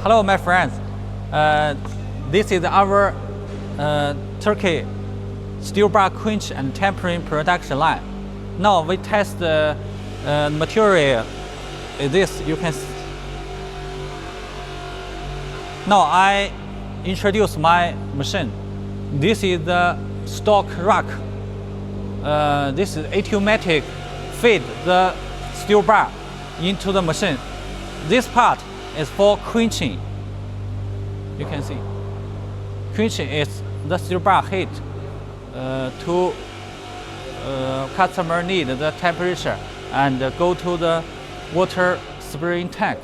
Hello, my friends. This is our Turkey steel bar quench and tempering production line. Now we test the material. This you can. Now I introduce my machine. This is the stock rack. This is automatic feed the steel bar into the machine. This part is for quenching. You can see. Quenching is the steel bar heat to customer need the temperature and go to the water spraying tank.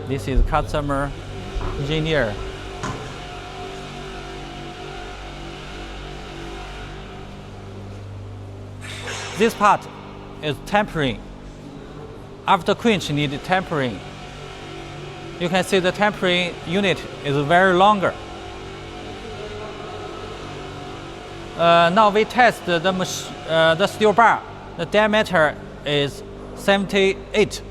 This is customer engineer. This part is tempering. After quench need tempering. You can see the tempering unit is very longer. Now we test the steel bar. The diameter is 78.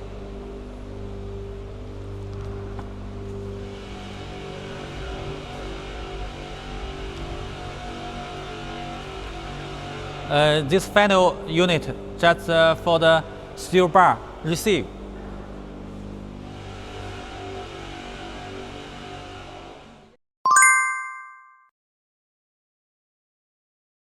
This final unit just for the steel bar receive.